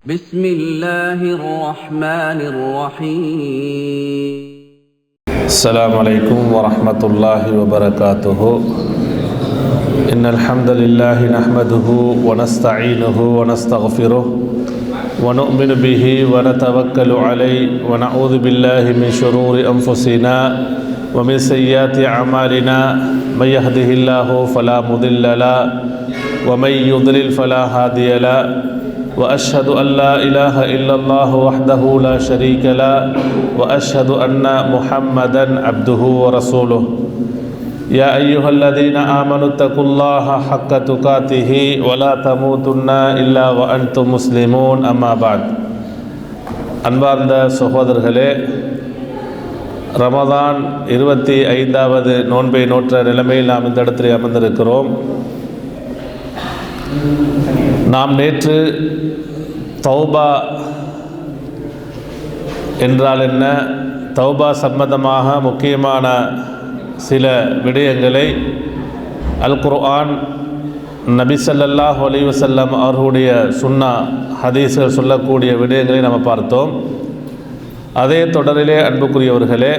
بسم الله الرحمن الرحيم السلام عليكم ورحمة الله وبركاته إن الحمد لله نحمده ونستعينه ونستغفره ونؤمن به ونتوكل عليه ونعوذ بالله من شرور أنفسنا ومن سيئات أعمالنا من يهده الله فلا مضل له ومن يضلل فلا هادي له وأشهد أن لا إله إلا الله وحده لا شريك له وأشهد أن محمدا عبده ورسوله يا أيها الذين آمنوا اتقوا الله حق تقاته ولا تموتن إلا وأنتم مسلمون أما بعد அன்பார்ந்த சகோதரர்களே, ரமதான் 25வது நோன்பை நோற்ற நிலைமையில் நாம் இந்த இடத்தில் அமர்ந்திருக்கிறோம். நாம் நேற்று தௌபா என்றால் என்ன, தௌபா சம்பந்தமாக முக்கியமான சில விடயங்களை அல் குர்ஆன், நபி ஸல்லல்லாஹு அலைஹி வஸல்லம் அவர்களுடைய சுன்னா ஹதீஸ்கள் சொல்லக்கூடிய விடயங்களை நாம் பார்த்தோம். அதே தொடரிலே அன்புக்குரியவர்களே,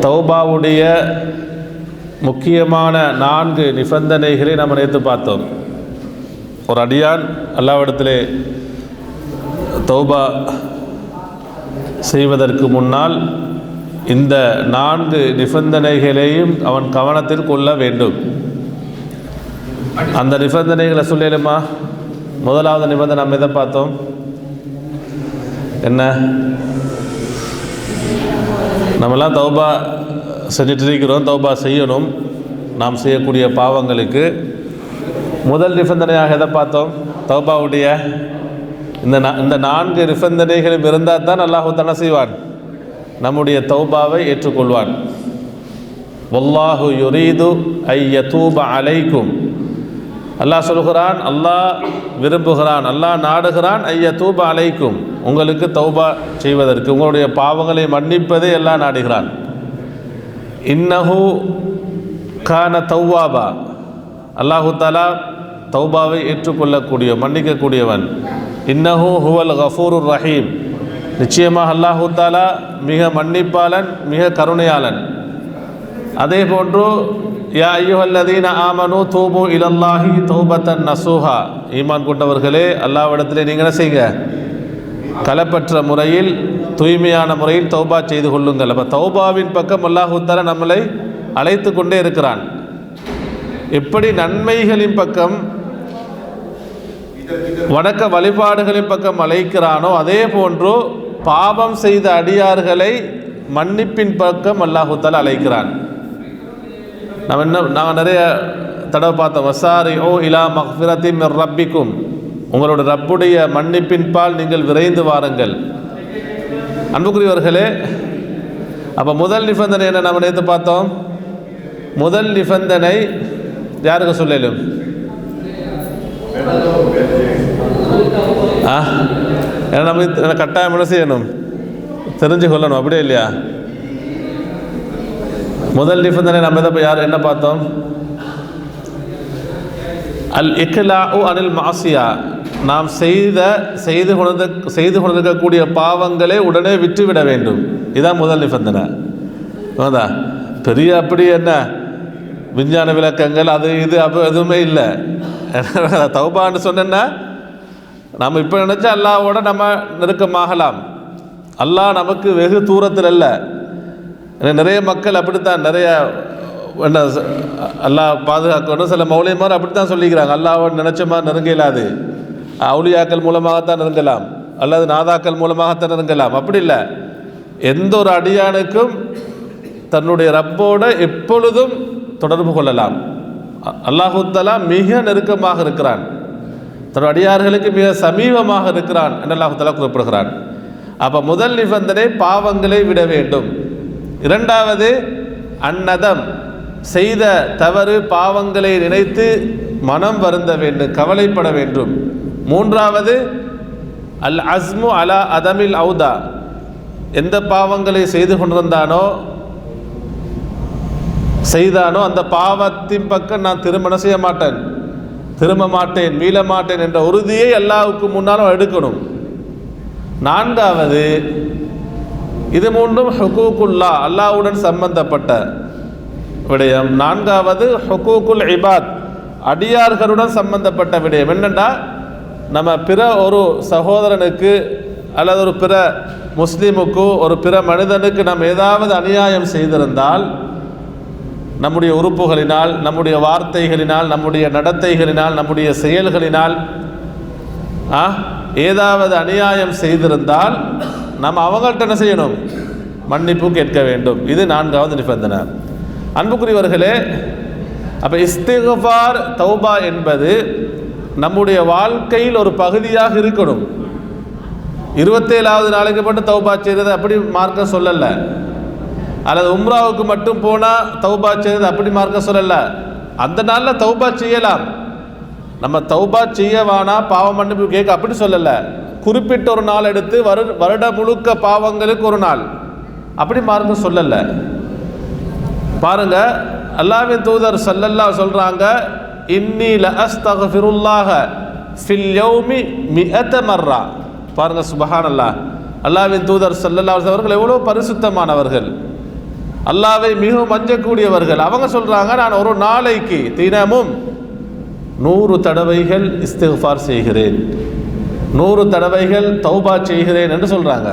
தௌபாவுடைய முக்கியமான 4 நிபந்தனைகளை நாம் நேற்று பார்த்தோம். ஒரு அடியான் அல்லாஹ்விடத்திலே தௌபா செய்வதற்கு முன்னால் இந்த 4 நிபந்தனைகளையும் அவன் கவனத்தில் கொள்ள வேண்டும். அந்த நிபந்தனைகளை சொல்லலுமா? முதலாவது நிபந்தனை நம்ம எதை பார்த்தோம்? என்ன? நம்மெல்லாம் தௌபா செஞ்சுட்டு இருக்கிறோம், தௌபா செய்யணும். நாம் செய்யக்கூடிய பாவங்களுக்கு முதல் நிபந்தனையாக எதை பார்த்தோம்? தௌபாவுடைய இந்த 4 நிபந்தனைகளும் இருந்தால் தான் அல்லாஹ் தஆலா செய்வான், நம்முடைய தௌபாவை ஏற்றுக்கொள்வான். வல்லாஹு யுரீது ஐ யதூப அலைக்கும், அல்லாஹ் சொல்கிறான், அல்லாஹ் விரும்புகிறான், அல்லாஹ் நாடுகிறான், ஐ யதூப அலைக்கும், உங்களுக்கு தௌபா செய்வதற்கு, உங்களுடைய பாவங்களை மன்னிப்பதை அல்லாஹ் நாடுகிறான். இன்னஹு கான தௌவாபா, அல்லாஹு தஆலா தௌபாவை ஏற்றுக்கொள்ளக்கூடிய மன்னிக்கக்கூடியவன். இன்னஹு ஹுவல் கஃபூருர் ரஹீம், நிச்சயமாக அல்லாஹு தஆலா மிக மன்னிப்பாளன், மிக கருணையாளன். அதே போன்று யா அய்யுஹல்லதீன ஆமனு தூபு இலல்லாஹி தௌபத்தன் நசூஹா, ஈமான் கொண்டவர்களே, அல்லாஹ்விடத்திலே நீங்கள் என்ன செய்யுங்க? களப்பற்ற முறையில், தூய்மையான முறையில் தௌபா செய்து கொள்ளுங்கள். அப்போ தௌபாவின் பக்கம் அல்லாஹு தஆலா நம்மளை அழைத்து கொண்டே இருக்கிறான். எப்படி நன்மைகளின் பக்கம், வணக்க வழிபாடுகளின் பக்கம் அழைக்கிறானோ, அதே போன்று பாவம் செய்த அடியார்களை மன்னிப்பின் பக்கம் அல்லாஹு தஆலா அழைக்கிறான். நாங்கள் நிறைய தடவை பார்த்தோம், வசாரி ஓ இலா மக்ஃபிரத்தி மிர் ரப்பிக்கும், உங்களோட ரப்புடைய மன்னிப்பின் பால் நீங்கள் விரைந்து வாருங்கள். அன்புக்குரியவர்களே, அப்போ முதல் நிபந்தனை என்ன நம்ம நேற்று பார்த்தோம்? முதல் நிபந்தனை யாருக்கு சொல்லலும்? ஏன்னா நம்ம கட்டாயம் என்ன செய்யணும்? தெரிஞ்சு கொள்ளணும், அப்படியே இல்லையா? முதல் நிபந்தனை நம்ம எதை யார் என்ன பார்த்தோம்? அல் இக்லாஉ அனில் மாசியா, நாம் செய்து கொண்டிருக்கக்கூடிய பாவங்களை உடனே விட்டுவிட வேண்டும். இதுதான் முதல் நிபந்தனை. பெரிய அப்படி என்ன விஞ்ஞான விளக்கங்கள் அது இது எதுவுமே இல்லை. தௌபான்னு சொன்னா நம்ம இப்போ நினச்சா அல்லாஹ்வோட நம்ம நெருக்கமாகலாம். அல்லாஹ் நமக்கு வெகு தூரத்தில் இல்லை. நிறைய மக்கள் அப்படித்தான், நிறைய என்ன அல்லாஹ் பாதுகாக்கணும், சில மௌலியமார் அப்படித்தான் சொல்லிக்கிறாங்க, அல்லாஹ்வோட நினைச்ச மாதிரி நெருங்க இயலாது, அவுலியாக்கள் மூலமாகத்தான் நெருங்கலாம், அல்லது நாதாக்கள் மூலமாகத்தான் நெருங்கலாம். அப்படி இல்லை. எந்த ஒரு அடியானுக்கும் தன்னுடைய ரப்போட எப்பொழுதும் தொடர்பு கொள்ளலாம். அல்லாஹு தஆலா மிக நெருக்கமாக இருக்கிறான், தன்னுடைய அடியார்களுக்கு மிக சமீபமாக இருக்கிறான் என்று அல்லாஹு தஆலா குறிப்பிடுகிறான். அப்போ முதல் நிபந்தனை பாவங்களை விட வேண்டும். இரண்டாவது அந்நதம், செய்த தவறு பாவங்களை நினைத்து மனம் வருந்த வேண்டும், கவலைப்பட வேண்டும். மூன்றாவது அல் அஸ்மு அலா அதமில் ஔதா, எந்த பாவங்களை செய்து கொண்டிருந்தானோ செய்தானோ அந்த பாவத்தின் பக்கம் நான் திருமணம் செய்ய மாட்டேன், திரும்ப மாட்டேன், மீள மாட்டேன் என்ற உறுதியை அல்லாஹ்வுக்கு முன்னாலும் எடுக்கணும். நான்காவது, இது மூன்றும் ஹுகூக்குல்லா, அல்லாஹ்வுடன் சம்பந்தப்பட்ட விடயம். நான்காவது ஹுகூக்குல் இபாத், அடியார்களுடன் சம்பந்தப்பட்ட விடயம். என்னென்னா, நம்ம பிற ஒரு சகோதரனுக்கு அல்லது ஒரு பிற முஸ்லீமுக்கு, ஒரு பிற மனிதனுக்கு நம்ம ஏதாவது அநியாயம் செய்திருந்தால், நம்முடைய உறுப்புகளினால், நம்முடைய வார்த்தைகளினால், நம்முடைய நடத்தைகளினால், நம்முடைய செயல்களினால் ஏதாவது அநியாயம் செய்திருந்தால் நம்ம அவங்கள்ட்ட என்ன செய்யணும்? மன்னிப்பு கேட்க வேண்டும். இது நான்காவது நிபந்தனை. அன்புக்குரியவர்களே, அப்போ இஸ்திக்ஃபார், தௌபா என்பது நம்முடைய வாழ்க்கையில் ஒரு பகுதியாக இருக்கணும். 27வது நாளைக்கு மட்டும் தௌபா செய்கிறது அப்படி மார்க்க சொல்லலை. அல்லது உம்ராவுக்கு மட்டும் போனால் தௌபா செய்கிறது அப்படி மார்க்க சொல்லலை. அந்த நாளில் தௌபா செய்யலாம். நம்ம தௌபா செய்யவானா, பாவம் மன்னிப்பு கேட்க அப்படி சொல்லலை. குறிப்பிட்ட ஒரு நாள் எடுத்து வருட முழுக்க பாவங்களுக்கு ஒரு நாள் அப்படி மார்க்க சொல்லலை. பாருங்க, அல்லாஹ்வின் தூதர் ஸல்லல்லாஹு சொல்றாங்க, இன்னி லஅஸ்தக்ஃபிருல்லாஹ ஃபில் யௌமி 100 மர்ரா. பாருங்க, சுப்ஹானல்லாஹ். அல்லாஹ்வின் தூதர் ஸல்லல்லாஹு அலைஹி அவர்கள் எவ்வளோ பரிசுத்தமானவர்கள், அல்லாஹ்வை மிகவும் அஞ்சக்கூடியவர்கள். அவங்க சொல்றாங்க, நான் ஒரு நாளைக்கு தினமும் 100 தடவைகள் இஸ்திக்ஃபார் செய்கிறேன், 100 தடவைகள் தௌபா செய்கிறேன் என்று சொல்றாங்க.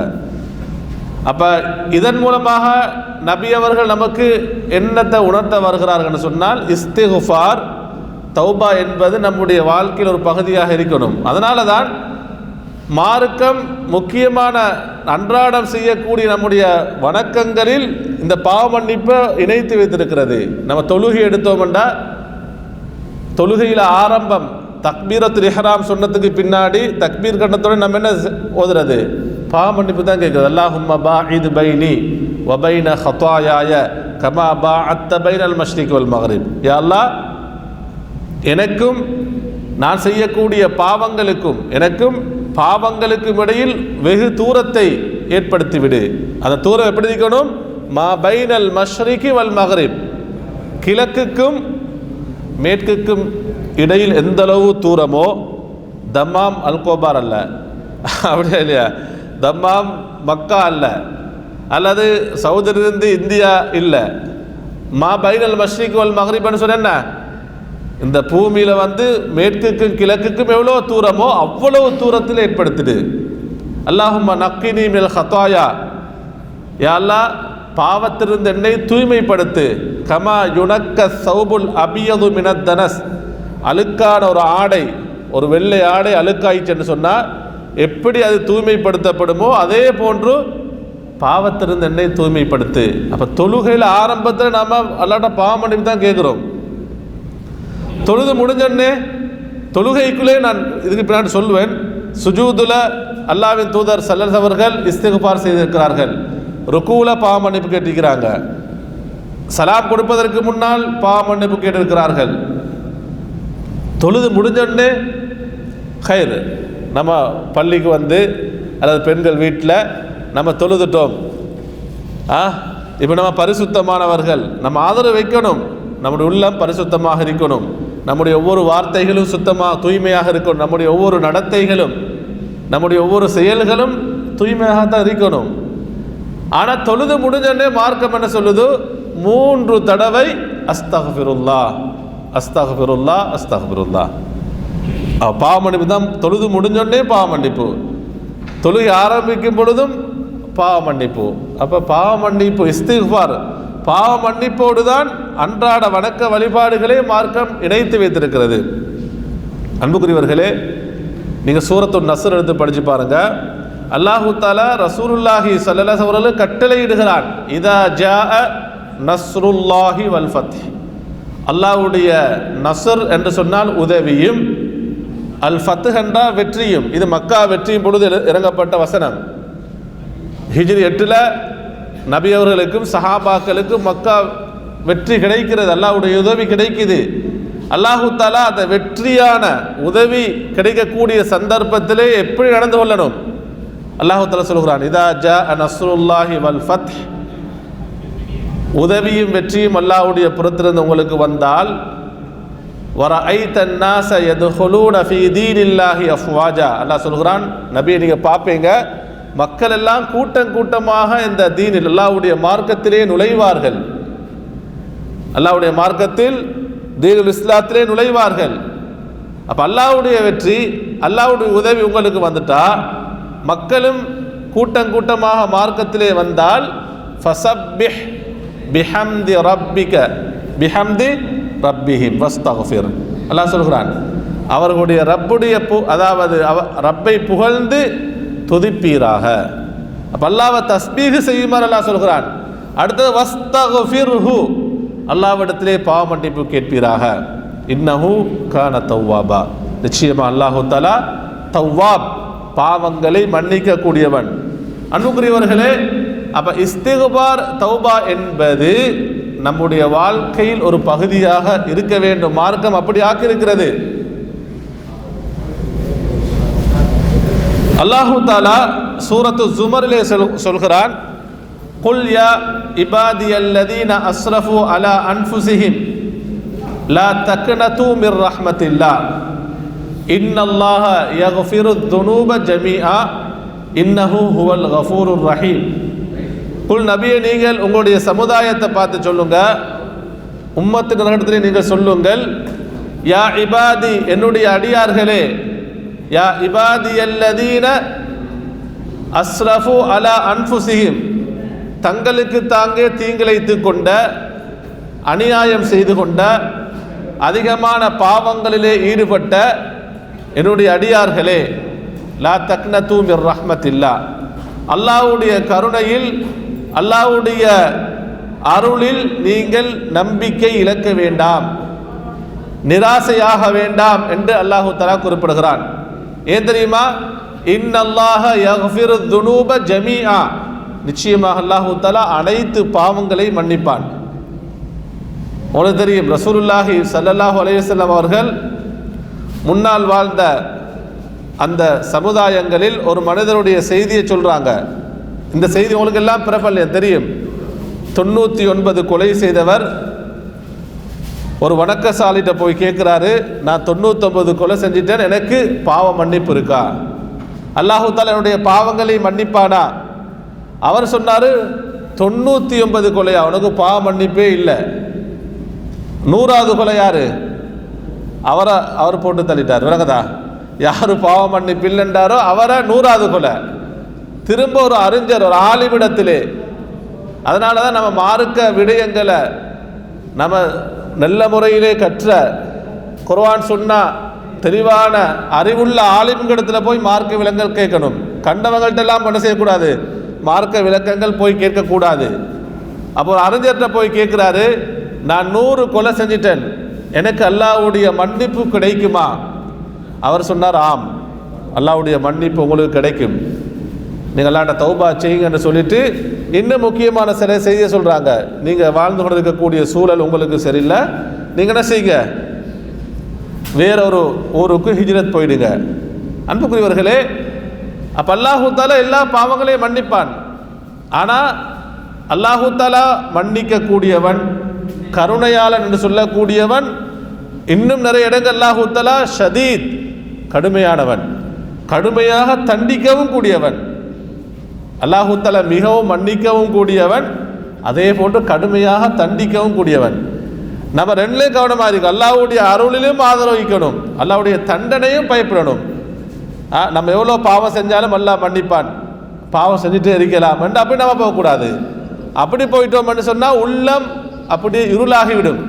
அப்ப இதன் மூலமாக நபி அவர்கள் நமக்கு என்னத்தை உணர்த்த வருகிறார்கள் சொன்னால், இஸ்திக்ஃபார், தௌபா என்பது நம்முடைய வாழ்க்கையில் ஒரு பகுதியாக இருக்கணும். அதனால தான் மார்க்கம் முக்கியமான அன்றாடம் செய்யக்கூடிய நம்முடைய வணக்கங்களில் இந்த பாவ மன்னிப்பை இணைத்து வைத்திருக்கிறது. நம்ம தொழுகை எடுத்தோம்னா, தொழுகையில் ஆரம்பம் தக்பீரத்துல் இஹ்ராம் சொன்னதுக்கு பின்னாடி தக்பீர் கண்டத்தோட நம்ம என்ன ஓதுறது? பாவ மன்னிப்பு தான் கேட்குறது. அல்லாஹும்ம பாஇத் பைனி வ பைன ஹதாயாய கமா பாஅத்த பைனல் மஷ்ரிக் வல் மக்ரிப். யா அல்லாஹ், எனக்கும் நான் செய்யக்கூடிய பாவங்களுக்கும் இடையில் வெகு தூரத்தை ஏற்படுத்திவிடு. அந்த தூரம் எப்படி இருக்கணும்? மா பைனல் மஷ்ரிகி வல் மக்ரிப், கிழக்குக்கும் மேற்குக்கும் இடையில் எந்தளவு தூரமோ, தம்மாம் அல்கோபார் அல்ல, அப்படியா இல்லையா, தம்மாம் மக்கா அல்ல, அல்லது சவுதியிலிருந்து இந்தியா இல்லை, மா பைனல் மஷ்ரிக் வல் மக்ரிப்னு சொன்ன என்ன, இந்த பூமியில் மேற்குக்கும் கிழக்குக்கும் எவ்வளோ தூரமோ அவ்வளவு தூரத்தில் ஏற்படுத்திடு. அல்லாஹும்ம நக்கினி மினல் ஹதாயா, யா அல்லாஹ், பாவத்திலிருந்து என்னை தூய்மைப்படுத்து. கமா யுனக்க சௌபுல் அபியது மினத் தனஸ், அழுக்கான ஒரு ஆடை, ஒரு வெள்ளை ஆடை அழுக்காயிச்சுன்னு சொன்னால் எப்படி அது தூய்மைப்படுத்தப்படுமோ அதே போன்று பாவத்திலிருந்து என்னை தூய்மைப்படுத்து. அப்போ தொழுகையில் ஆரம்பத்தில் நாம் அல்லாட்ட பாவம் பண்ணி தான் கேட்குறோம். தொழுது முடிஞ்சோடனே தொழுகைக்குள்ளே நான் இதுக்கு பின்னாடி சொல்வேன், சுஜூதுல அல்லாஹ்வின் தூதர் ஸல்லல்லாஹு அவர்கள் இஸ்திக்ஃபார் செய்திருக்கிறார்கள், ருக்கூல பாவ மன்னிப்பு கேட்டிருக்கிறாங்க, சலாம் கொடுப்பதற்கு முன்னால் பாவ மன்னிப்பு கேட்டிருக்கிறார்கள். தொழுது முடிஞ்சோடனே ஹைர், நம்ம பள்ளிக்கு அல்லது பெண்கள் வீட்டில் நம்ம தொழுதுட்டோம், இப்போ நம்ம பரிசுத்தமானவர்கள், நம்ம ஆதரவு வைக்கணும், நம்முடைய உள்ளம் பரிசுத்தமாக இருக்கணும், நம்முடைய ஒவ்வொரு வார்த்தைகளும் சுத்தமாக தூய்மையாக இருக்கணும், நம்முடைய ஒவ்வொரு நடத்தைகளும் நம்முடைய ஒவ்வொரு செயல்களும் தூய்மையாகத்தான் இருக்கணும். ஆனால் தொழுது முடிஞ்சோடனே மார்க்கம் என்ன சொல்லுது? 3 தடவை அஸ்தக்ஃபிருல்லா அஸ்தக்ஃபிருல்லா அஸ்தக்ஃபிருல்லா. பாவ மன்னிப்பு தான். தொழுது முடிஞ்சோடனே பாவ மன்னிப்பு, தொழுகை ஆரம்பிக்கும் பொழுதும் பாவ மன்னிப்பு. அப்போ பாவ மன்னிப்பு, இஸ்திக்ஃபார், பாவ மன்னிப்போடு தான் அன்றாட வணக்க வழிபாடுகளே மார்க்கம் இணைத்து வைத்திருக்கிறது. அன்புக்குரியவர்களே, நீங்கள் சூரத்து நஸ்ர் எடுத்து படித்து பாருங்க. அல்லாஹு தஆலா ரசூலுல்லாஹி ஸல்லல்லாஹு அலைஹி வஸல்லம் கட்டளையிடுகிறான், இதா ஜாஅ நஸ்ருல்லாஹி வல் ஃபத்ஹ். அல்லாஹ்வுடைய நஸ்ர் என்று சொன்னால் உதவியும், அல் ஃபத்ஹ் என்றால் வெற்றியும். இது மக்கா வெற்றியும் பொழுது இறங்கப்பட்ட வசனம். ஹிஜ்ரி 8 நபி அவர்களுக்கும் சஹாபாக்களுக்கும் மக்கா வெற்றி கிடைக்கிறது, அல்லாஹ்வுடைய உதவி கிடைக்குது. அல்லாஹு தஆலா அந்த வெற்றியான உதவி கிடைக்கக்கூடிய சந்தர்ப்பத்திலே எப்படி நடந்து கொள்ளணும்? அல்லாஹு தஆலா சொல்கிறான், இதா ஜாஅ நஸ்ருல்லாஹி வல் ஃபத்ஹ், உதவியும் வெற்றியும் அல்லாஹ்வுடைய புறத்திலிருந்து உங்களுக்கு வந்தால், وَرَأَيْتَ النَّاسَ يَدْخُلُونَ فِي دِينِ اللَّهِ أَفْوَاجًا. அல்லாஹ் சொல்கிறான், நபியை நீங்கள் பார்ப்பீங்க, மக்கள் எல்லாம் கூட்டம் கூட்டமாக இந்த தீனில் அல்லாஹ்வுடைய மார்க்கத்திலே நுழைவார்கள். அல்லாஹ்வுடைய மார்க்கத்தில் தீனுல் இஸ்லாத்திலே நுழைவார்கள். அப்போ அல்லாஹ்வுடைய வெற்றி, அல்லாஹ்வுடைய உதவி உங்களுக்கு வந்துட்டா, மக்களும் கூட்டம் கூட்டமாக மார்க்கத்திலே வந்தால் ஃபஸப்பிஹ் பிஹம்தி ரப்பிக பிஹம்தி ரப்பிஹிம் வஸ்தக்ஃபிர். அல்லாஹ் சொல்கிறான், அவர்களுடைய ரப்புடைய அதாவது ரப்பை புகழ்ந்து துதிப்பீராக. அப்போ அல்லாஹ்வை தஸ்பீஹ் செய்யுமாறு அல்லாஹ் சொல்கிறான். அடுத்தது வஸ்தக்ஃபிர்ஹு, அல்லாஹ்விடத்திலே பாவ மன்னிப்பு கேட்பீராக. இன்னஹு கான தவ்வாபா, நிச்சயமா அல்லாஹு தஆலா தவ்வாப், பாவங்களை மன்னிக்க கூடியவன். அன்புக்குரியவர்களே, அப்ப இஸ்திக்பார் தௌபா என்பது நம்முடைய வாழ்க்கையில் ஒரு பகுதியாக இருக்க வேண்டும். மார்க்கம் அப்படி ஆக்கியிருக்கிறது. அல்லாஹு தஆலா சூரத்து ஸுமரிலே சொல்கிறான், குல் யா இபாதியல்லதீன அஸ்ரஃபு அலா அன்ஃபுஸிஹிம் லா தக்னது மிர் ரஹ்மத்தில்லாஹ் இன்னல்லாஹ யக்ஃபிருத் துனூப ஜமீஆ இன்னஹு ஹுவல் கஃபூருர் ரஹீம். குல் நபியே, நீங்கள் உங்களுடைய சமுதாயத்தை பார்த்து சொல்லுங்க, உம்மத்தினரிடத்திலே நீங்கள் சொல்லுங்கள், யா இபாதி, என்னுடைய அடியார்களே, யா இபாதியல்லதீன அஸ்ரஃபு அலா அன்ஃபுஸிஹிம், தங்களுக்கு தாங்கே தீங்கிழைத்துக் கொண்ட, அநியாயம் செய்து கொண்ட, அதிகமான பாவங்களிலே ஈடுபட்ட என்னுடைய அடியார்களே, லா தக்னது மிர் ரஹ்மத்தில்லாஹ், அல்லாஹ்வுடைய கருணையில், அல்லாஹ்வுடைய அருளில் நீங்கள் நம்பிக்கை இழக்க வேண்டாம், நிராசையாக வேண்டாம் என்று அல்லாஹு தஆலா குறிப்பிடுகிறான். ஏன் தெரியுமா? இன்னல்லாஹ யக்ஃபிருத் துனூப ஜமீஆ, நிச்சயமாக அல்லாஹு தஆலா அனைத்து பாவங்களை மன்னிப்பான். உங்களுக்கு தெரியும், ரசூலுல்லாஹி ஸல்லல்லாஹு அலைஹி வஸல்லம் அவர்கள் முன்னால் வாழ்ந்த அந்த சமுதாயங்களில் ஒரு மனிதருடைய செய்தியை சொல்றாங்க. இந்த செய்தி உங்களுக்கு எல்லாம் பிரபல்யம் தெரியும். 99 கொலை செய்தவர் ஒரு வணக்கசாலிட்ட போய் கேட்குறாரு, நான் 99 கொலை செஞ்சிட்டேன், எனக்கு பாவ மன்னிப்பு இருக்கா? அல்லாஹு தஆலா என்னுடைய பாவங்களை மன்னிப்பானா? அவர் சொன்னார், 99 கொலையா, அவனுக்கு பாவ மன்னிப்பே இல்லை. 100வது கொலை யாரு? அவர் போட்டு தள்ளிட்டார். விளங்குதா? யாரு பாவ மன்னிப்பு இல்லைன்றாரோ அவரை 100வது கொலை. திரும்ப ஒரு அறிஞர், ஒரு ஆலிமிடத்திலே, அதனால தான் நம்ம மார்க்க விடயங்களை நம்ம நல்ல முறையிலே கற்ற, குர்ஆன் சுன்னா தெளிவான அறிவுள்ள ஆலிம்களிடத்தில் போய் மார்க்க விளக்கங்கள் கேட்கணும். கண்டவங்கள்ட்ட எல்லாம் பண்ண செய்யக்கூடாது, மார்க்க விளக்கங்கள் போய் கேட்கக்கூடாது. அப்போ ஒரு அறிஞர்கிட்ட போய் கேட்குறாரு, நான் 100 கொலை செஞ்சிட்டேன், எனக்கு அல்லாஹ்வுடைய மன்னிப்பு கிடைக்குமா? அவர் சொன்னார், ஆம், அல்லாஹ்வுடைய மன்னிப்பு உங்களுக்கு கிடைக்கும், நீங்கள் அல்லாஹ்ட்ட தௌபா செய்யுங்கன்னு சொல்லிட்டு இன்னும் முக்கியமான சில செய்தியை சொல்கிறாங்க. நீங்கள் வாழ்ந்து கொண்டு இருக்கக்கூடிய சூழல் உங்களுக்கு சரியில்லை, நீங்கள் என்ன செய்யுங்க, வேறொரு ஊருக்கு ஹிஜ்ரத் போயிடுங்க. அன்புக்குரியவர்களே, அப்போ அல்லாஹு தஆலா எல்லா பாவங்களையும் மன்னிப்பான். ஆனால் அல்லாஹு தஆலா மன்னிக்கக்கூடியவன், கருணையாளன் என்று சொல்லக்கூடியவன். இன்னும் நிறைய இடங்கள் அல்லாஹு தஆலா ஷதீத், கடுமையானவன், கடுமையாக தண்டிக்கவும் கூடியவன். அல்லாஹு தஆலா மிகவும் மன்னிக்கவும் கூடியவன், அதே போன்று கடுமையாக தண்டிக்கவும் கூடியவன். நம்ம ரெண்டுலேயும் கவனமாக இருக்கு. அல்லாஹ்வுடைய அருளிலும் ஆதரவிக்கணும், அல்லாஹ்வுடைய தண்டனையும் பயப்படணும். நம்ம எவ்வளோ பாவம் செஞ்சாலும் அல்லாஹ் மன்னிப்பான், பாவம் செஞ்சுட்டே இருக்கலாம் என்று அப்படி நம்ம போகக்கூடாது. அப்படி போயிட்டோம்னு சொன்னால் உள்ளம் அப்படியே இருளாகிவிடும்,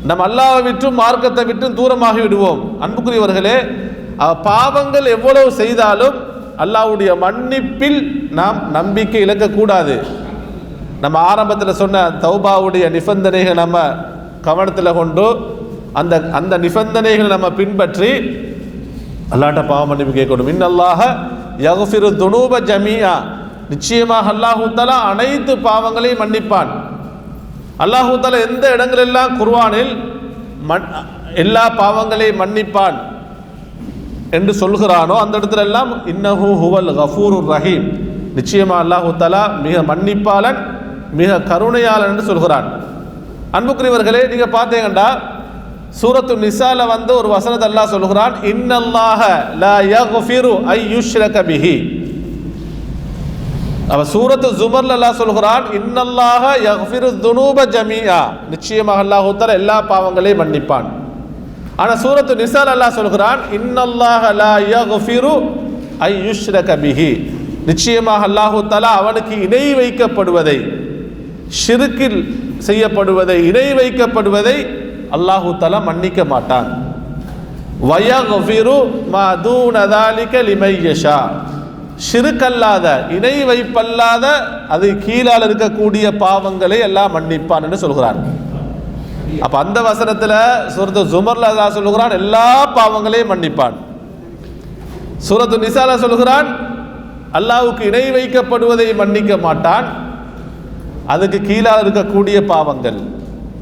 நம்ம அல்லாஹ்வை விட்டும் மார்க்கத்தை விட்டும் தூரமாகி விடுவோம். அன்புக்குரியவர்களே, பாவங்கள் எவ்வளவு செய்தாலும் அல்லாஹ்வுடைய மன்னிப்பில் நாம் நம்பிக்கை இழக்கக்கூடாது. நம்ம ஆரம்பத்தில் சொன்ன தௌபாவுடைய நிபந்தனைகள் நம்ம கவனத்தில் கொண்டு அந்த அந்த நிபந்தனைகளை நம்ம பின்பற்றி அல்லாஹ்ட்ட பாவ மன்னிப்பு கேட்கணும். இன்னல்லாஹ யக்ஃபிரு துனூப ஜமீஆ, நிச்சயமாக அல்லாஹு தஆலா அனைத்து பாவங்களையும் மன்னிப்பான். அல்லாஹு தஆலா எந்த இடங்களெல்லாம் குர்ஆனில் எல்லா பாவங்களையும் மன்னிப்பான் என்று சொல்கிறானோ அந்த இடத்துல எல்லாம் இன்னஹு ஹுவல் கஃபூருர் ரஹீம், நிச்சயமாக அல்லாஹு தஆலா மிக மன்னிப்பாளன், மிக கருணையாளன் என்று சொல்கிறான். அன்புக்குரியவர்களே, நீங்கள் பார்த்தீங்கன்னா சூரத்து நிசால வந்து ஒரு வசனத்தை அல்லாஹ் சொல்கிறான், இன்னல்லாஹ லா யக்ஃபிரு ஐ யுஷ்ரக பிஹி. அவ சூரத்து ஜுமர்ல அல்லாஹ் சொல்கிறான், இன்னல்லாஹ யக்ஃபிரு துனூப ஜமீஆ, நிச்சயமாக அல்லாஹ் தஆலா எல்லா பாவங்களையும் மன்னிப்பான். ஆனா சூரத்து நிசால அல்லாஹ் சொல்கிறான், இன்னல்லாஹ லா யக்ஃபிரு ஐ யுஷ்ரக பிஹி, நிச்சயமாக அல்லாஹ் தஆலா அவனுக்கு இணை வைக்கப்படுவதை, ஷிர்கில் செய்யப்படுவதை, இணை வைக்கப்படுவதை அல்லாஹு தஆலா மன்னிக்க மாட்டான். வயக்ஃபிரு மா தூன ذلك லிமன் யஷா, ஷிர்க் அல்லாத, இணை வைப்பல்லாத, அது கீழால் இருக்கக்கூடிய பாவங்களை எல்லாம் மன்னிப்பான் என்று சொல்கிறான். அப்ப அந்த வசனத்துல சூரத்து ஜுமர்ல அல்லாஹ் சொல்கிறான் எல்லா பாவங்களையும் மன்னிப்பான். சூரத்து நிசால சொல்கிறான் அல்லாஹ்வுக்கு இணை வைக்கப்படுவதை மன்னிக்க மாட்டான், அதுக்கு கீழால் இருக்கக்கூடிய பாவங்கள்,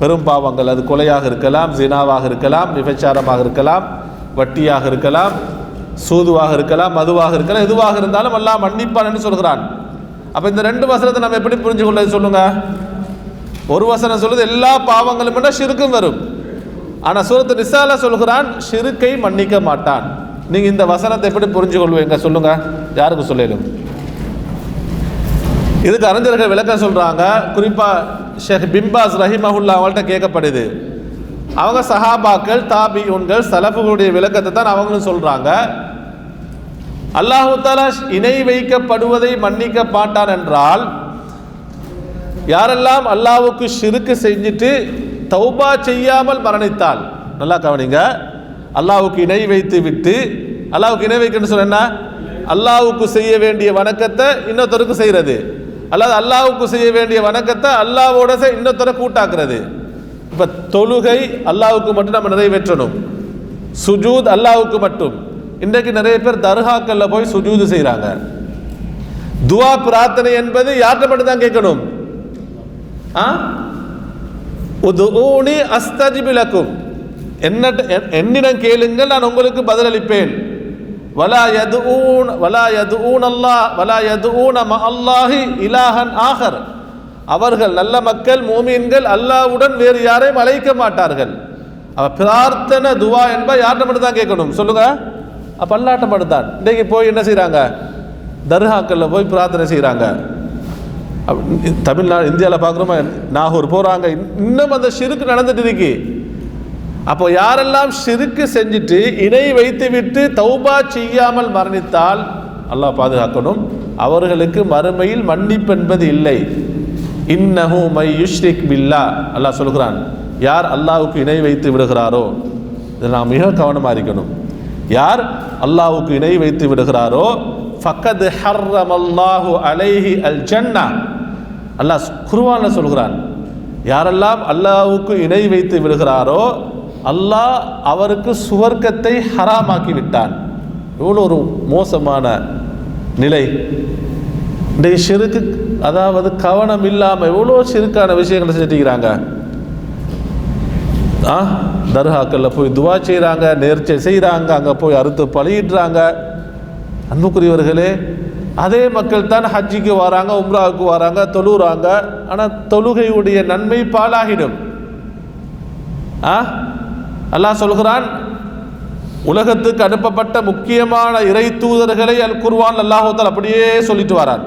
பெரும் பாவங்கள், அது கொலையாக இருக்கலாம், ஜினாவாக இருக்கலாம், விபச்சாரமாக இருக்கலாம், வட்டியாக இருக்கலாம், சூதுவாக இருக்கலாம், மதுவாக இருக்கலாம், எதுவாக இருந்தாலும் அல்லாஹ் மன்னிப்பான் என்று சொல்கிறான். அப்ப இந்த ரெண்டு வசனத்தை நம்ம எப்படி புரிஞ்சு கொள்ள சொல்லுங்க? ஒரு வசனம் சொல்லுது எல்லா பாவங்களும் ஷிர்க்கும் வரும், ஆனா சூரத்து நிசால சொல்கிறான் ஷிர்க்கை மன்னிக்க மாட்டான். நீங்க இந்த வசனத்தை எப்படி புரிஞ்சு கொள்வீங்க சொல்லுங்க? யாருக்கு சொல்லலும்? இதுக்கு அறிஞர்கள் விளக்கம் சொல்றாங்க. குறிப்பா ஷேக் பின்பாஸ் ரஹிமஹுல்லா அவங்கள்ட்ட கேட்கப்படுது. அவங்க சஹாபாக்கள், தாபியூன்கள், சலஃபுகளுடைய விளக்கத்தை தான் அவங்களும் சொல்றாங்க. அல்லாஹு தஆலா இணை வைக்கப்படுவதை மன்னிக்க மாட்டான் என்றால், யாரெல்லாம் அல்லாஹ்வுக்கு ஷிர்க் செஞ்சுட்டு தௌபா செய்யாமல் மரணித்தால், நல்லா கவனிங்க, அல்லாஹ்வுக்கு இணை வைத்து விட்டு, அல்லாஹ்வுக்கு இணை வைக்கணும்னு சொன்ன என்ன? அல்லாஹ்வுக்கு செய்ய வேண்டிய வணக்கத்தை இன்னொருத்தருக்கு செய்யறது, அல்லாது அல்லாஹ்வுக்கு செய்ய வேண்டிய வணக்கத்தை அல்லாஹ்வோட இன்னொருத்தரை கூட்டாக்குறது. இப்ப தொழுகை அல்லாஹ்வுக்கு மட்டும் நம்ம நிறைவேற்றணும், சுஜூத் அல்லாஹ்வுக்கு மட்டும். இன்றைக்கு நிறைய பேர் தர்காக்கள்ல போய் சுஜூது செய்யறாங்க. துஆ பிரார்த்தனை என்பது யார்கிட்ட மட்டும் தான் கேட்கணும்? உதுஊனி அஸ்தஜிப் லக்கும், என்னிடம் கேளுங்கள் நான் உங்களுக்கு பதிலளிப்பேன். வலா யதுஊன் அல்லாஹ் வலா யதுஊன மஅல்லாஹி இலாஹன் ஆகர், அவர்கள் நல்ல மக்கள், மூமின்கள் அல்லாஹ்வுடன் வேறு யாரையும் அழைக்க மாட்டார்கள். அவ பிரார்த்தனை துஆ என்பது யார்கிட்ட மட்டும் தான் கேட்கணும் சொல்லுங்க? அப்ப அல்லாஹ்ட்ட மட்டும் தான். இன்னைக்கு போய் என்ன செய்யறாங்க? தர்காக்கள்ல போய் பிரார்த்தனை செய்யறாங்க. தமிழ்நாடு, இந்தியாவில் பார்க்குறோமா, நாகூர் போறாங்க, இன்னும் அந்த ஷிர்க் நடந்துட்டு இருக்கு. அப்போ யாரெல்லாம் ஷிர்க் செஞ்சுட்டு இணை வைத்து விட்டு தௌபா செய்யாமல் மரணித்தால், அல்லாஹ் பாதுகாக்கணும், அவர்களுக்கு மறுமையில் மன்னிப்பு என்பது இல்லை. இன்னஹு மை யுஷ்ரிக் பில்லா, அல்லாஹ் சொல்கிறான், யார் அல்லாஹ்வுக்கு இணை வைத்து விடுகிறாரோ, இதில் நாம் மிக கவனமாக இருக்கணும், யார் அல்லாஹ்வுக்கு இணை வைத்து விடுகிறாரோ ஃபக்கத் ஹர்ரமல்லாஹு அலைஹி அல் ஜன்னா, அல்லாஹ் குர்ஆன்ல சொல்கிறான், யாரெல்லாம் அல்லாஹ்வுக்கு இணை வைத்து விடுகிறாரோ அல்லாஹ் அவருக்கு சுவர்க்கத்தை ஹராமாக்கி விட்டான். எவ்வளோ ஒரு மோசமான நிலை! இன்றைய ஷிர்க்கு, அதாவது கவனம் இல்லாமல் எவ்வளோ ஷிர்க்கான விஷயங்களை செஞ்சுக்கிறாங்க. தர்காக்கள்ல போய் துவா செய்கிறாங்க, நேர்ச்சை செய்கிறாங்க, அங்கே போய் அறுத்து பலியிடுறாங்க. அன்புக்குரியவர்களே, அதே மக்கள் தான் ஹஜ்ஜிக்கு வராங்க, உம்ராவுக்கு வராங்க, தொழுறாங்க. ஆனால் தொழுகையுடைய நன்மை பாழாகிடும். அல்லாஹ் சொல்கிறான், உலகத்துக்கு அனுப்பப்பட்ட முக்கியமான இறை தூதர்களை அல் குர்ஆன் அல்லாஹ் தஆலா அப்படியே சொல்லிட்டு வரான்.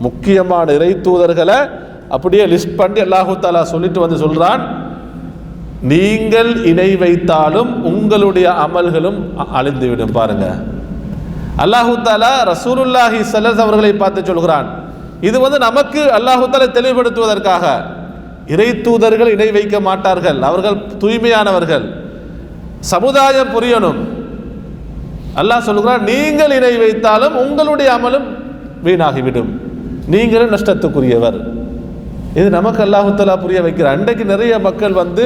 முக்கியமான இறை தூதர்களை அப்படியே லிஸ்ட் பண்ணி அல்லாஹ் தஆலா சொல்லிட்டு வந்து சொல்றான், நீங்கள் இணை வைத்தாலும் உங்களுடைய அமல்களும் அழிந்துவிடும். பாருங்க, அல்லாஹ் தஆலா ரசூலுல்லாஹி ஸல்லல்லாஹு அலைஹி வஸல்லம் அவர்களை பார்த்து சொல்கிறான். இது வந்து நமக்கு அல்லாஹ் தஆலா தெளிவுபடுத்துவதற்காக. இறை தூதர்கள் இணை வைக்க மாட்டார்கள், அவர்கள் தூய்மையானவர்கள், சமுதாயம் புரியணும். அல்லாஹ் சொல்கிறான், நீங்கள் இணை வைத்தாலும் உங்களுடைய அமலும் வீணாகிவிடும், நீங்களும் நஷ்டத்துக்குரியவர். இது நமக்கு அல்லாஹ் தஆலா புரிய வைக்கிறார். அன்றைக்கு நிறைய மக்கள் வந்து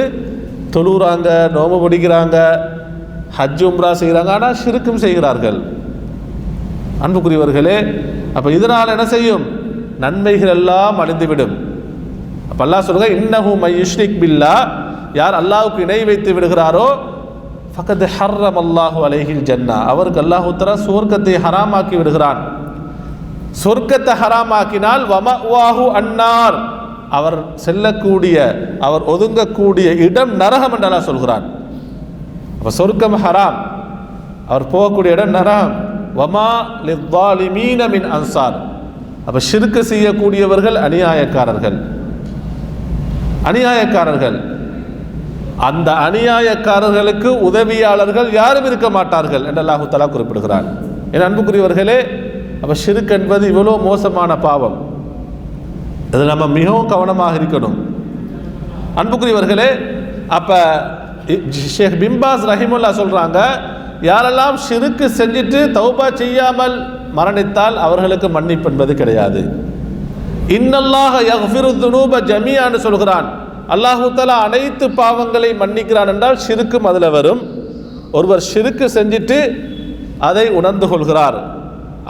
தொழுறாங்க, நோம்பு பிடிக்கிறாங்க, ஹஜ் உம்ரா செய்கிறாங்க, ஆனால் ஷிர்க்கும் செய்கிறார்கள். அன்புக்குரியவர்களே, அப்போ இதனால் என்ன செய்யும்? நன்மைகள் எல்லாம் அழிந்துவிடும். அப்போ அல்லாஹ் சொல்லுங்க, இன்னஹு மை யுஷ்ரிக் பில்லா, யார் அல்லாஹ்வுக்கு இணை வைத்து விடுகிறாரோ ஃபக்கத் ஹர்ரமல்லாஹு அலைஹில் ஜன்னா, அவருக்கு அல்லாஹ் தஆலா சுவர்க்கத்தை ஹராமாக்கி விடுகிறான். சொர்க்கத்தை ஹராமாக்கினால் வமவாஹு அன்னார், அவர் செல்லக்கூடிய, அவர் ஒதுங்கக்கூடிய இடம் நரகம் என்று அல்லாஹ் சொல்கிறான். அப்போ சொர்க்கம் ஹராம், அவர் போகக்கூடிய இடம் நரகம். வமா லிஸ்ஸாலிமீன மின் அன்சார். அப்போ ஷிர்க் செய்யக்கூடியவர்கள் அநியாயக்காரர்கள், அநியாயக்காரர்கள். அந்த அநியாயக்காரர்களுக்கு உதவியாளர்கள் யாரும் இருக்க மாட்டார்கள் என்று அல்லாஹ் தஆலா குறிப்பிடுகிறார். என் அன்புக்குரியவர்களே, அப்போ ஷிர்க் என்பது இவ்வளோ மோசமான பாவம். இதில் நம்ம மிகவும் கவனமாக இருக்கணும். அன்புக்குரியவர்களே, அப்போ ஷேக் பின் பாஸ் ரஹிமுல்லா சொல்கிறாங்க, யாரெல்லாம் ஷிர்க் செஞ்சுட்டு தௌபா செய்யாமல் மரணித்தால் அவர்களுக்கு மன்னிப்பு என்பது கிடையாது. இன்னல்லாஹ யக்ஃபிரு துனூப ஜமீஅன்னு சொல்கிறான். அல்லாஹு தஆலா அனைத்து பாவங்களை மன்னிக்கிறான் என்றால் ஷிர்க்கும் அதில் வரும். ஒருவர் ஷிர்க் செஞ்சுட்டு அதை உணர்ந்து கொள்கிறார்,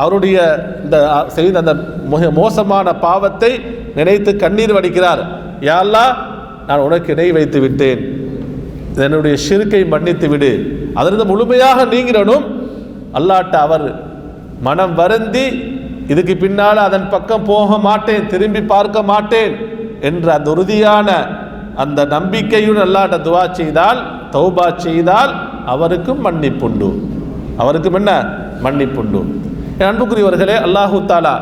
அவருடைய இந்த செய்த அந்த மோசமான பாவத்தை நினைத்து கண்ணீர் வடிக்கிறார். யா அல்லாஹ், நான் உனக்கு இணை வைத்து விட்டேன், என்னுடைய ஷிர்க்கை மன்னித்து விடு, அதிலிருந்து முழுமையாக நீங்கிடணும். அல்லாஹ்ட்ட அவர் மனம் வருந்தி இதுக்கு பின்னால் அதன் பக்கம் போக மாட்டேன், திரும்பி பார்க்க மாட்டேன் என்ற அந்த உறுதியான அந்த நம்பிக்கையுடன் அல்லாஹ்ட்ட துஆ செய்தால், தௌபா செய்தால் அவருக்கும் மன்னிப்புண்டு, அவருக்கும் என்ன மன்னிப்புண்டு. என் அன்புக்குரியவர்களே, அல்லாஹு தஆலா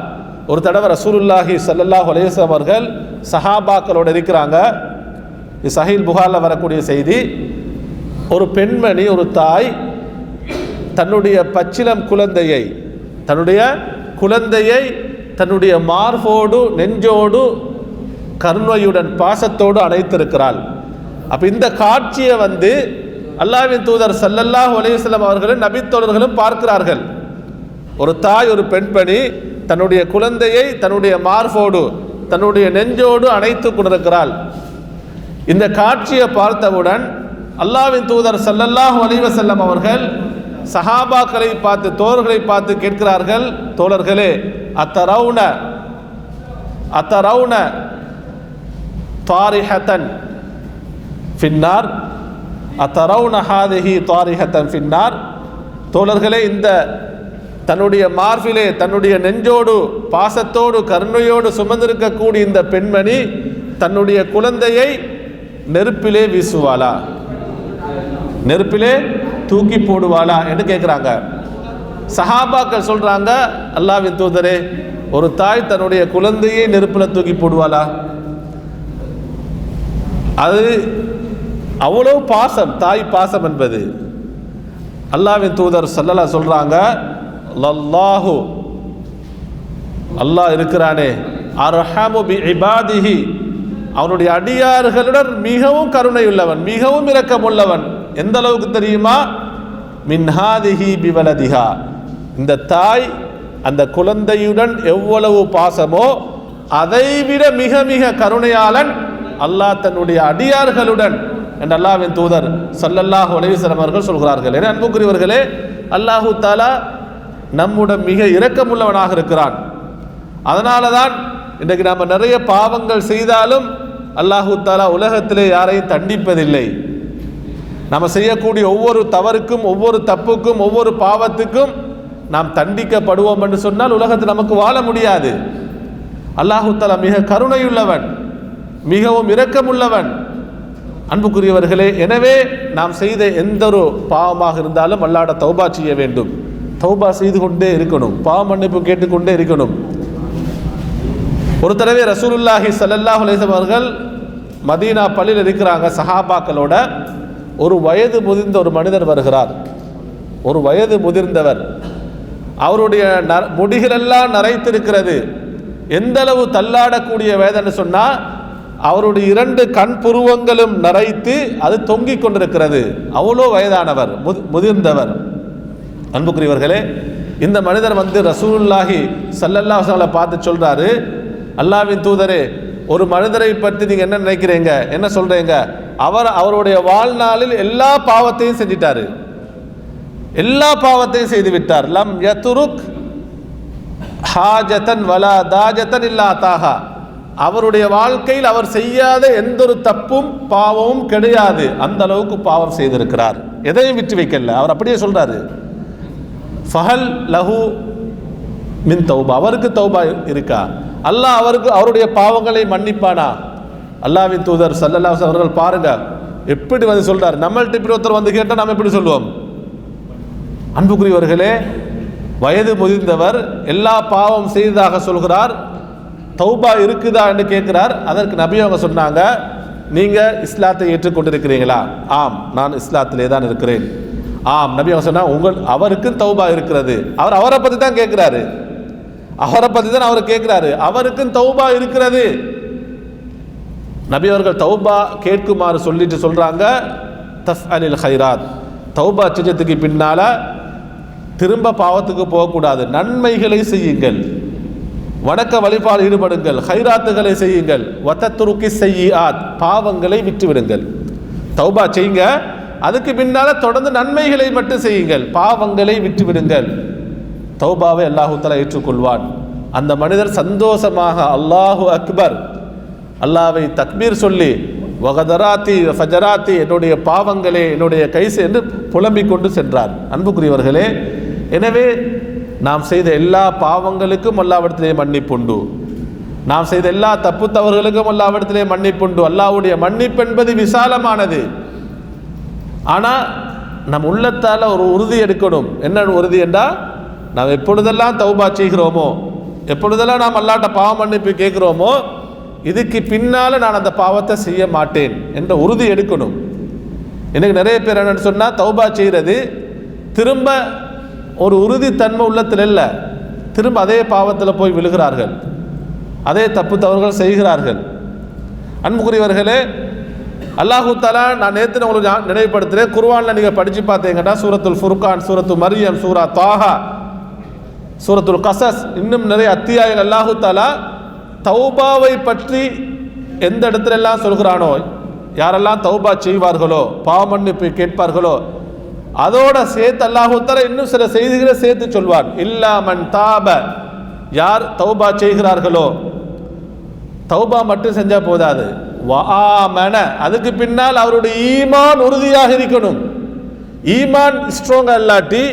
ஒரு தடவை ரசூலுல்லாஹி ஸல்லல்லாஹு அலைஹி வஸல்லம் அவர்கள் சஹாபாக்களோடு இருக்கிறாங்க. இது சஹீஹ் புகாரில் வரக்கூடிய செய்தி. ஒரு பெண்மணி, ஒரு தாய் தன்னுடைய பச்சிலம் குழந்தையை தன்னுடைய மார்போடு நெஞ்சோடு கருணையுடன் பாசத்தோடு அணைத்திருக்கிறாள். அப்போ இந்த காட்சியை அல்லாஹ்வின் தூதர் ஸல்லல்லாஹு அலைஹி வஸல்லம் அவர்களும் நபித்தோழர்களும் பார்க்கிறார்கள். ஒரு தாய், ஒரு பெண்மணி தன்னுடைய குழந்தையை தன்னுடைய மார்போடு தன்னுடைய நெஞ்சோடு அணைத்து கொண்டிருக்கிறாள். இந்த காட்சியை பார்த்தவுடன் அல்லாஹ்வின் தூதர் ஸல்லல்லாஹு அலைஹி வஸல்லம் அவர்கள் சஹாபாக்களை பார்த்து, தோழர்களை பார்த்து கேட்கிறார்கள், தோழர்களே, அத்தரவுன தாரிஹத்தன் ஃபின்னார், அத்தரவுன ஹாதிஹி தாரிஹத்தன் ஃபின்னார். தோழர்களே, இந்த தன்னுடைய மார்பிலே தன்னுடைய நெஞ்சோடு பாசத்தோடு கருணையோடு சுமந்திருக்கக்கூடிய இந்த பெண்மணி தன்னுடைய குழந்தையை நெருப்பிலே வீசுவாளா, நெருப்பிலே தூக்கி போடுவாளா என்று கேட்குறாங்க. சஹாபாக்கள் சொல்றாங்க, அல்லாஹ்வின் தூதரே, ஒரு தாய் தன்னுடைய குழந்தையை நெருப்பில் தூக்கி போடுவாளா? அது அவ்வளவு பாசம், தாய் பாசம் என்பது. அல்லாஹ்வின் தூதர் ஸல்லல்லாஹு சொல்றாங்க, லல்லாஹு, அல்லாஹ் இருக்கிறானே, அர்ஹமு பி இபாதிஹி, அவனுடைய அடியார்களுடன் மிகவும் கருணை உள்ளவன், மிகவும் இரக்கமுள்ளவன். எந்த அளவுக்கு தெரியுமா? மின்ஹாதிஹி பிவலதிஹா, இந்த தாய் அந்த குழந்தையுடன் எவ்வளவு பாசமோ அதைவிட மிக மிக கருணையாளன் அல்லாஹ் தன்னுடைய அடியார்களுடன் என்று அல்லாஹ்வின் தூதர் ஸல்லல்லாஹு அலைஹி வஸல்லம் அவர்கள் சொல்கிறார்கள். என அன்புக்குரியவர்களே, அல்லாஹு தஆலா நம்முடன் மிக இரக்கமுள்ளவனாக இருக்கிறான். அதனால தான் இன்றைக்கு நாம் நிறைய பாவங்கள் செய்தாலும் அல்லாஹு தஆலா உலகத்திலே யாரையும் தண்டிப்பதில்லை. நம்ம செய்யக்கூடிய ஒவ்வொரு தவறுக்கும், ஒவ்வொரு தப்புக்கும், ஒவ்வொரு பாவத்துக்கும் நாம் தண்டிக்கப்படுவோம் என்று சொன்னால் உலகத்தில் நமக்கு வாழ முடியாது. அல்லாஹு தஆலா மிக கருணையுள்ளவன், மிகவும் இரக்கமுள்ளவன். அன்புக்குரியவர்களே, எனவே நாம் செய்த எந்த ஒரு பாவமாக இருந்தாலும் அல்லாஹ்ட தௌபா செய்ய வேண்டும், தௌபா செய்து கொண்டே இருக்கணும், பாவ மன்னிப்பு கேட்டுக்கொண்டே இருக்கணும். ஒரு தடவை ரசூலுல்லாஹி ஸல்லல்லாஹு அலைஹி வஸல்லம் அவர்கள் மதீனா பள்ளியில் இருக்கிறாங்க சஹாபாக்களோட. ஒரு வயது முதிர்ந்த ஒரு மனிதர் வருகிறார், ஒரு வயது முதிர்ந்தவர். அவருடைய முடிகளெல்லாம் நரைத்திருக்கிறது. எந்த அளவு தள்ளாடக்கூடிய வேதனை சொன்னால், அவருடைய 2 கண் புருவங்களும் நரைத்து அது தொங்கிக் கொண்டிருக்கிறது. அவ்வளோ வயதானவர், முதிர்ந்தவர். அன்புக்குரியவர்களே, இந்த மனிதர் ரசூலுல்லாஹி ஸல்லல்லாஹு அலைஹி வஸல்லம் பார்த்து சொல்றாரு, அல்லாஹ்வின் தூதரே, ஒரு மனிதரை பற்றி நீங்க என்ன நினைக்கிறீங்க, என்ன சொல்றீங்க? அவருடைய வாழ்நாளில் எல்லா பாவத்தையும் செஞ்சிட்டாரு, எல்லா பாவத்தையும் செய்து விட்டார். லம் யத்ருக் ஹாஜதன் வலா தாஜதன் இல்லா தாஹா, அவருடைய வாழ்க்கையில் அவர் செய்யாத எந்த ஒரு தப்பும் பாவமும் கிடையாது. அந்த அளவுக்கு பாவம் செய்திருக்கிறார், எதையும் விட்டு வைக்கல. அவர் அப்படியே சொல்றாரு, ஃபஹல் லஹு மின் தௌபா, அவருக்கு தௌபா இருக்கா? அல்லாஹ் அவருக்கு அவருடைய பாவங்களை மன்னிப்பானா? அல்லாஹ்வின் தூதர் ஸல்லல்லாஹு அலைஹி அவர்கள் பாருங்க எப்படி வந்து சொல்றார். நம்மள்ட்ட இப்படி ஒருத்தர் வந்து கேட்டால் நம்ம எப்படி சொல்லுவோம்? அன்புக்குரியவர்களே, வயது முதிர்ந்தவர் எல்லா பாவம் செய்ததாக சொல்கிறார். தௌபா இருக்குதா என்று கேட்கிறார். அதற்கு நபி அவங்க சொன்னாங்க, நீங்க இஸ்லாத்தை ஏற்றுக்கொண்டிருக்கிறீங்களா? ஆம், நான் இஸ்லாத்திலே தான் இருக்கிறேன். ஆம். நபி அவங்க சொன்னாங்க, அவருக்கும் தௌபா இருக்கிறது. அவரை பற்றி தான் கேட்கிறாரு. அவருக்கும் தௌபா இருக்கிறது. நபி அவர்கள் தௌபா கேட்குமாறு சொல்லிட்டு சொல்றாங்க, தஃஅலில் ஹைராத், தௌபா செஞ்சதுக்கு பின்னால திரும்ப பாவத்துக்கு போகக்கூடாது, நன்மைகளை செய்யுங்கள், வணக்க வழிபாடு ஈடுபடுங்கள், ஹைராத்துகளை செய்யுங்கள், வதத்ருக்கி ஸய்யிஆத், பாவங்களை விட்டுவிடுங்கள். தௌபா செய்யுங்க, அதுக்கு பின்னால தொடர்ந்து நன்மைகளை மட்டும் செய்யுங்கள், பாவங்களை விட்டுவிடுங்கள். தௌபாவை அல்லாஹு தஆலா ஏற்றுக்கொள்வான். அந்த மனிதர் சந்தோஷமாக அல்லாஹு அக்பர், அல்லாஹ்வை தக்பீர் சொல்லி வகதராத்தி ஃபஜராத்தி, என்னுடைய பாவங்களே என்னுடைய கைசு என்று புலம்பிக் கொண்டு சென்றார். அன்புக்குரியவர்களே, எனவே நாம் செய்த எல்லா பாவங்களுக்கும் அல்லாஹ்விடத்திலே மன்னிப்புண்டு, நாம் செய்த எல்லா தப்பு தவறுகளுக்கும் அல்லாஹ்விடத்திலே மன்னிப்புண்டு. அல்லாஹ்வுடைய மன்னிப்பு என்பது விசாலமானது. ஆனால் நம் உள்ளத்தால் ஒரு உறுதி எடுக்கணும். என்ன உறுதி என்றால், நாம் எப்பொழுதெல்லாம் தௌபா செய்கிறோமோ, எப்பொழுதெல்லாம் நாம் அல்லாஹ்ட்ட பாவ மன்னிப்பு கேட்குறோமோ, இதுக்கு பின்னால் நான் அந்த பாவத்தை செய்ய மாட்டேன் என்ற உறுதி எடுக்கணும். எனக்கு நிறைய பேர் என்னன்னு சொன்னால், தௌபா செய்கிறது திரும்ப ஒரு உறுதித்தன்மை உள்ளத்தில் இல்லை, திரும்ப அதே பாவத்தில் போய் விழுகிறார்கள், அதே தப்பு தவறுகள் செய்கிறார்கள். அன்புக்குரியவர்களே, அல்லாஹு தஆலா, நான் நேற்று உங்களுக்கு நினைவுபடுத்துகிறேன், குர்ஆனில் நீங்கள் படித்து பார்த்தீங்கன்னா சூரத்துல் ஃபுர்கான், சூரத்து மரியம், சூரா தாஹா, சூரத்துல் கஸஸ், இன்னும் நிறைய அத்தியாயங்கள் அல்லாஹு தஆலா தௌபாவை பற்றி எந்த இடத்துல எல்லாம் சொல்கிறானோ, யாரெல்லாம் தௌபா செய்வார்களோ, பாவ மன்னிப்பு கேட்பார்களோ, அதோட சேர்த்து அல்லாஹு தஆலா இன்னும் சில செய்திகளை சேர்த்து சொல்வான். இல்லா மன் தாப, யார் தௌபா செய்கிறார்களோ, தௌபா மட்டும் செஞ்சால் போதாது, வஆமன, அதுக்கு பின்னால் அவருடைய ஈமான் உறுதியாக இருக்கணும். ஈமான் ஸ்ட்ராங்காக இல்லாட்டி,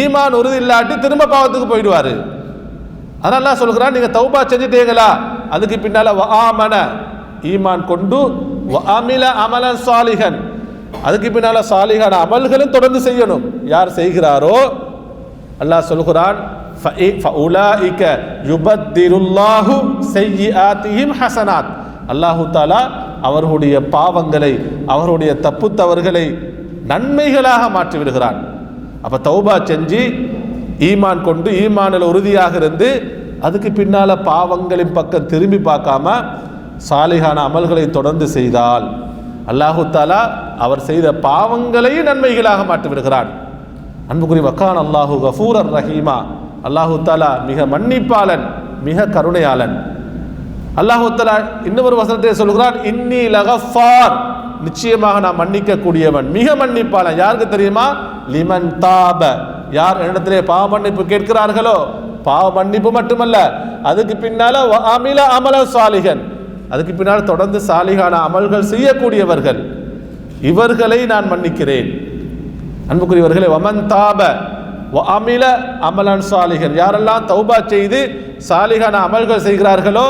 ஈமான் உறுதி இல்லாட்டி திரும்ப பாவத்துக்கு போயிடுவார். அதனால சொல்கிறான், நீங்கள் தௌபா செஞ்சுட்டீங்களா, அதுக்கு பின்னால் வஆமன, ஈமான் கொண்டு, வஅமில அமலன் சாலிஹன், அதுக்கு பின்னால் சாலிஹான அமல்களும் தொடர்ந்து செய்யணும். யார் செய்கிறாரோ, அல்லாஹ் சொல்கிறான், ஃபஉலாயிக யுபத்திலுல்லாஹு ஸய்யிஆத்திஹிம் ஹஸனாத், அல்லாஹு தஆலா அவர்களுடைய பாவங்களை, அவருடைய தப்பு தவறுகளை நன்மைகளாக மாற்றி விடுகிறான். அப்போ தௌபா செஞ்சு ஈமான் கொண்டு, ஈமானில் உறுதியாக இருந்து, அதுக்கு பின்னால் பாவங்களின் பக்கம் திரும்பி பார்க்காம சாலிஹான அமல்களை தொடர்ந்து செய்தால் அல்லாஹு தஆலா அவர் செய்த பாவங்களையும் நன்மைகளாக மாற்றி விடுகிறான். அன்புக்குரிய வக்கான் அல்லாஹு கஃபூரர் ரஹீமா, அல்லாஹு தஆலா மிக மன்னிப்பாளன், மிக கருணையாளன். அல்லாஹு தஆலா இன்னொரு வசனத்தை சொல்கிறான், இன்னி லகஃபார், நிச்சயமாக நான் மன்னிக்க கூடியவன், மிக மன்னிப்பாளன். யாருக்கு தெரியுமா? லிமன் தாப, யார் என்னிடத்திலே பாவ மன்னிப்பு கேட்கிறார்களோ, பாவ மன்னிப்பு மட்டுமல்ல, அதுக்கு பின்னால வஅமில அமல சாலிஹன், அதுக்கு பின்னால் தொடர்ந்து சாலிஹான அமல்கள் செய்யக்கூடியவர்கள், இவர்களை நான் மன்னிக்கிறேன். அன்புக்குரியவர்களே, வமன் தாப வஅமில அமலன் சாலிஹன், யாரெல்லாம் தௌபா செய்து சாலிஹான அமல்கள் செய்கிறார்களோ,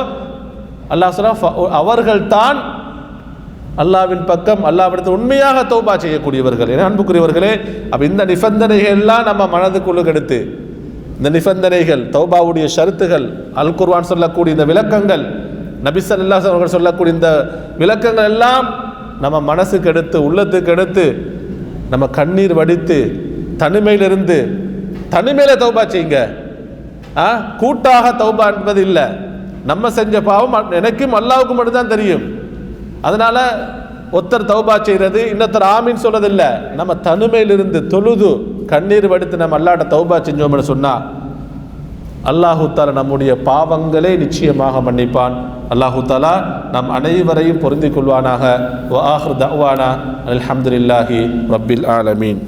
அல்லாஹ் சொல்றான், அவர்கள் தான் அல்லாஹ்வின் பக்கம், அல்லாஹ்விடத்தில் உண்மையாக தௌபா செய்யக்கூடியவர்கள். என அன்புக்குரியவர்களே, அப்போ இந்த நிபந்தனைகள் எல்லாம் நம்ம மனதுக்குள்ளுக்கு எடுத்து, இந்த நிபந்தனைகள், தௌபாவுடைய ஷருத்துகள், அல் குர்ஆன் சொல்லக்கூடிய இந்த விளக்கங்கள், நபி ஸல்லல்லாஹு அலைஹி அவர்கள் சொல்லக்கூடிய இந்த விளக்கங்கள் எல்லாம் நம்ம மனசுக்கு எடுத்து, உள்ளத்துக்கு எடுத்து, நம்ம கண்ணீர் வடித்து, தனிமையிலிருந்து, தனிமையில் தௌபா செய்யுங்க. கூட்டாக தௌபா என்பது இல்லை. நம்ம செஞ்ச பாவம் எனக்கும் அல்லாஹ்வுக்கும் மட்டும்தான் தெரியும். அதனால ஒருத்தர் தௌபா செய்கிறது, இன்னொருத்தர் ஆமீன் சொல்றது இல்லை. நம்ம தனிமையிலிருந்து தொழுது கண்ணீர் வடித்து நம்ம அல்லாஹ்ட்ட தௌபா செஞ்சோம்னு சொன்னா அல்லாஹு தஆலா நம்முடைய பாவங்களை நிச்சயமாக மன்னிப்பான். அல்லாஹு தஆலா நம் அனைவரையும் பொருந்திக் கொள்வானாக. வ ஆஹிரு தஅவானா அல்ஹம்துலில்லாஹி ரப்பில் ஆலமீன்.